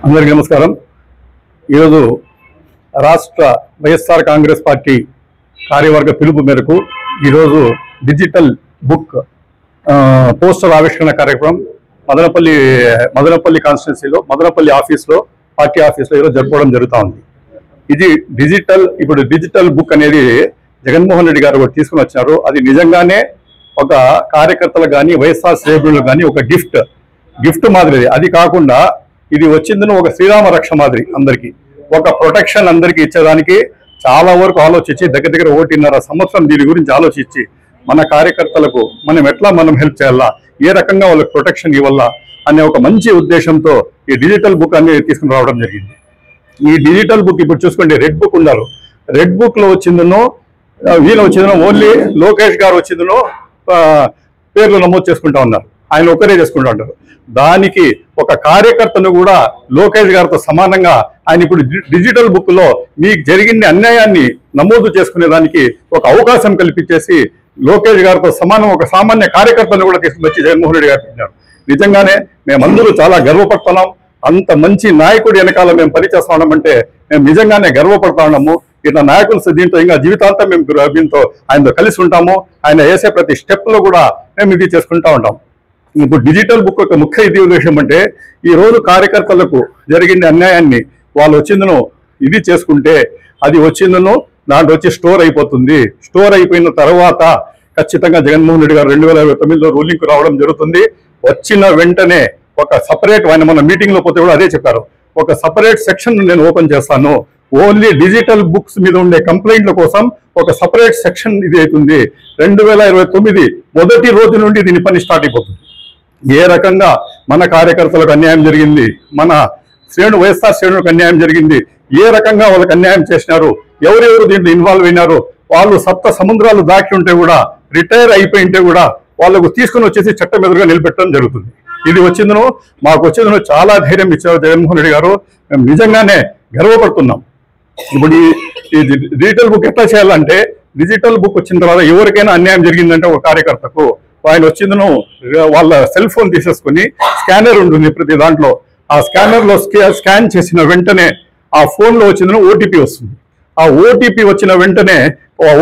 అందరికీ నమస్కారం। ఈరోజు రాష్ట్ర వైఎస్ఆర్ కాంగ్రెస్ పార్టీ కార్యవర్గ పిలుపు మేరకు ఈరోజు డిజిటల్ బుక్ పోస్టర్ ఆవిష్కరణ కార్యక్రమం మదనపల్లి కాన్స్టిట్యున్సీలో మదనపల్లి ఆఫీస్లో పార్టీ ఆఫీస్లో ఈరోజు జరుపుకోవడం జరుగుతూ ఉంది। ఇది ఇప్పుడు డిజిటల్ బుక్ అనేది జగన్మోహన్ రెడ్డి గారు తీసుకుని వచ్చారు। అది నిజంగానే ఒక కార్యకర్తలకు కానీ వైఎస్ఆర్ శ్రేణులకు కానీ ఒక గిఫ్ట్ మాదిరి। అది కాకుండా ఇది వచ్చిందని ఒక శ్రీరామ రక్ష మాదిరి, అందరికీ ఒక ప్రొటెక్షన్ అందరికీ ఇచ్చేదానికి చాలా వరకు ఆలోచించి దగ్గర 1.5 సంవత్సరం దీని గురించి ఆలోచించి మన కార్యకర్తలకు మనం హెల్ప్ చేయాలా, ఏ రకంగా వాళ్ళకి ప్రొటెక్షన్ ఇవ్వాలా అనే ఒక మంచి ఉద్దేశంతో ఈ డిజిటల్ బుక్ అనేది తీసుకుని రావడం జరిగింది। ఈ డిజిటల్ బుక్ ఇప్పుడు చూసుకోండి, రెడ్ బుక్ ఉన్నారు, రెడ్ బుక్ లో వచ్చిందనో వీళ్ళు వచ్చిందనో ఓన్లీ లోకేష్ గారు వచ్చిందనో పేర్లు నమోదు చేసుకుంటా ఉన్నారు, ఆయన ఒకరే చేసుకుంటా ఉంటారు। దానికి ఒక కార్యకర్తను కూడా లోకేష్ గారితో సమానంగా ఆయన ఇప్పుడు డిజిటల్ బుక్ లో మీకు జరిగిన అన్యాయాన్ని నమోదు చేసుకునే దానికి ఒక అవకాశం కల్పించేసి లోకేష్ గారితో సమానం ఒక సామాన్య కార్యకర్తను కూడా తీసుకుని వచ్చి జగన్మోహన్ రెడ్డి గారు పెట్టినారు। నిజంగానే మేమందరూ చాలా గర్వపడుతున్నాం। అంత మంచి నాయకుడి వెనకాల మేము పనిచేస్తా ఉన్నామంటే మేము నిజంగానే గర్వపడతా ఉన్నాము। ఇట్లా నాయకులు దీంతో ఇంకా జీవితాంతం మేము దీంతో ఆయనతో కలిసి ఉంటాము। ఆయన వేసే ప్రతి స్టెప్ లో కూడా మేము ఇది చేసుకుంటా ఉంటాం। ఇప్పుడు డిజిటల్ బుక్ యొక్క ముఖ్య ఉద్దేశం అంటే ఈ రోజు కార్యకర్తలకు జరిగిన అన్యాయాన్ని వాళ్ళు వచ్చిందను ఇది చేసుకుంటే అది వచ్చిందను దాంట్లో వచ్చి స్టోర్ అయిపోతుంది। స్టోర్ అయిపోయిన తర్వాత ఖచ్చితంగా జగన్మోహన్ రెడ్డి గారు 2029లో రూలింగ్ రావడం జరుగుతుంది। వచ్చిన వెంటనే ఒక సపరేట్ ఆయన మన మీటింగ్ లో పోతే కూడా అదే చెప్పారు, ఒక సపరేట్ సెక్షన్ నేను ఓపెన్ చేస్తాను, ఓన్లీ డిజిటల్ బుక్స్ మీద ఉండే కంప్లైంట్ల కోసం ఒక సపరేట్ సెక్షన్ ఇది అవుతుంది। 2029 మొదటి రోజు నుండి దీని పని స్టార్ట్ అయిపోతుంది। ఏ రకంగా మన కార్యకర్తలకు అన్యాయం జరిగింది, మన వైఎస్ఆర్ శ్రేణులకు అన్యాయం జరిగింది, ఏ రకంగా వాళ్ళకి అన్యాయం చేసినారు, ఎవరెవరు దీంట్లో ఇన్వాల్వ్ అయినారు, వాళ్ళు సప్త సముద్రాలు దాటి ఉంటే కూడా రిటైర్ అయిపోయింటే కూడా వాళ్ళకు తీసుకుని వచ్చేసి చట్టం ఎదురుగా నిలబెట్టడం జరుగుతుంది। ఇది వచ్చిందను మాకు వచ్చిందను చాలా ధైర్యం ఇచ్చారు జగన్మోహన్ రెడ్డి గారు, మేము నిజంగానే గర్వపడుతున్నాం। ఇప్పుడు ఈ డిజిటల్ బుక్ ఎట్లా చేయాలంటే డిజిటల్ బుక్ వచ్చిన తర్వాత ఎవరికైనా అన్యాయం జరిగిందంటే ఒక కార్యకర్తకు ఆయన వచ్చిందను వాళ్ళ సెల్ ఫోన్ తీసేసుకుని స్కానర్ ఉంటుంది ప్రతి దాంట్లో, ఆ స్కానర్ లో స్కాన్ చేసిన వెంటనే ఆ ఫోన్ లో వచ్చిందను ఓటీపీ వస్తుంది। ఆ ఓటీపీ వచ్చిన వెంటనే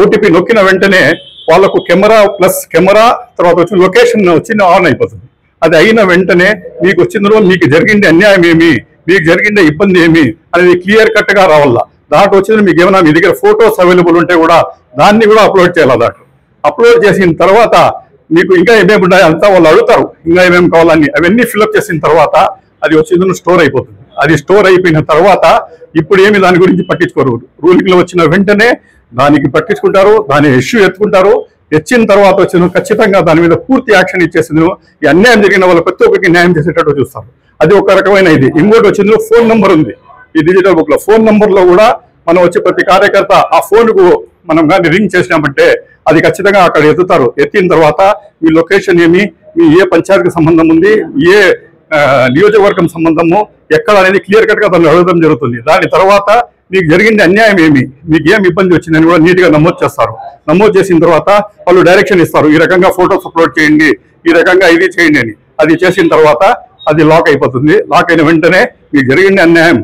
ఓటీపీ నొక్కిన వెంటనే వాళ్ళకు కెమెరా తర్వాత వచ్చి లొకేషన్ వచ్చి ఆన్ అయిపోతుంది। అది అయిన వెంటనే మీకు వచ్చిందను మీకు జరిగిండే అన్యాయం ఏమి, మీకు జరిగిండే ఇబ్బంది ఏమి అనేది క్లియర్ కట్ గా రావాలా। దాంట్లో వచ్చిందని మీకు ఏమైనా మీ దగ్గర ఫొటోస్ అవైలబుల్ ఉంటే కూడా దాన్ని కూడా అప్లోడ్ చేయాలి। దాంట్లో అప్లోడ్ చేసిన తర్వాత మీకు ఇంకా ఏమేమి ఉన్నాయి అంతా వాళ్ళు అడుగుతారు, ఇంకా ఏమేమి కావాలని అవన్నీ ఫిల్అప్ చేసిన తర్వాత అది వచ్చి స్టోర్ అయిపోతుంది। అది స్టోర్ అయిపోయిన తర్వాత ఇప్పుడు ఏమి దాని గురించి పట్టించుకోరు, రూలింగ్ లో వచ్చిన వెంటనే దానికి పట్టించుకుంటారు, దాని ఇష్యూ ఎత్తుకుంటారు, తెచ్చిన తర్వాత వచ్చిన ఖచ్చితంగా దాని మీద పూర్తి యాక్షన్ ఇచ్చేసింది। ఈ అన్యాయం జరిగిన వాళ్ళు ప్రతి ఒక్కరికి న్యాయం చేసేటట్టు చూస్తారు। అది ఒక రకమైన ఇది। ఇంకోటి వచ్చింది ఫోన్ నంబర్ ఉంది ఈ డిజిటల్ బుక్ లో, ఫోన్ నంబర్ లో కూడా మనం వచ్చి ప్రతి కార్యకర్త ఆ ఫోన్ కు మనం కానీ రింగ్ చేసినామంటే అది ఖచ్చితంగా అక్కడ ఎత్తుతారు। ఎత్తిన తర్వాత మీ లొకేషన్ ఏమి, మీ ఏ పంచాయతీకి సంబంధం ఉంది, ఏ నియోజకవర్గం సంబంధము ఎక్కడ అనేది క్లియర్ కట్ గా దాన్ని అడగడం జరుగుతుంది। దాని తర్వాత మీకు జరిగింది అన్యాయం ఏమి, మీకు ఏం ఇబ్బంది వచ్చిందని కూడా నీట్ గా నమోదు చేస్తారు। నమోదు చేసిన తర్వాత వాళ్ళు డైరెక్షన్ ఇస్తారు, ఈ రకంగా ఫొటోస్ అప్లోడ్ చేయండి, ఈ రకంగా ఇది చేయండి అని। అది చేసిన తర్వాత అది లాక్ అయిపోతుంది। లాక్ అయిన వెంటనే మీకు జరిగింది అన్యాయం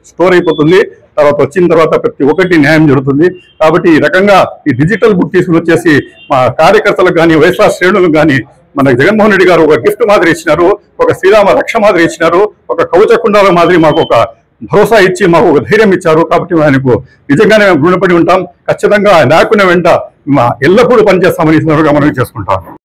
స్టోర్ అయిపోతుంది। తర్వాత వచ్చిన తర్వాత ప్రతి ఒక్కటి న్యాయం జరుగుతుంది। కాబట్టి ఈ రకంగా ఈ డిజిటల్ బుక్ తీసుకుని వచ్చేసి మా కార్యకర్తలకు కానీ వైఎస్ఆర్ శ్రేణులకు కానీ మన జగన్మోహన్ రెడ్డి గారు ఒక గిఫ్ట్ మాదిరి ఇచ్చినారు, ఒక శ్రీరామ రక్ష మాదిరి ఇచ్చినారు, ఒక కవచ కుండాల మాదిరి మాకు ఒక భరోసా ఇచ్చి మాకు ఒక ధైర్యం ఇచ్చారు। కాబట్టి ఆయనకు నిజంగానే మేము రుణపడి ఉంటాం। ఖచ్చితంగా నాయకుని వెంట ఎల్లప్పుడూ పనిచేస్తామని మనం చేసుకుంటాం।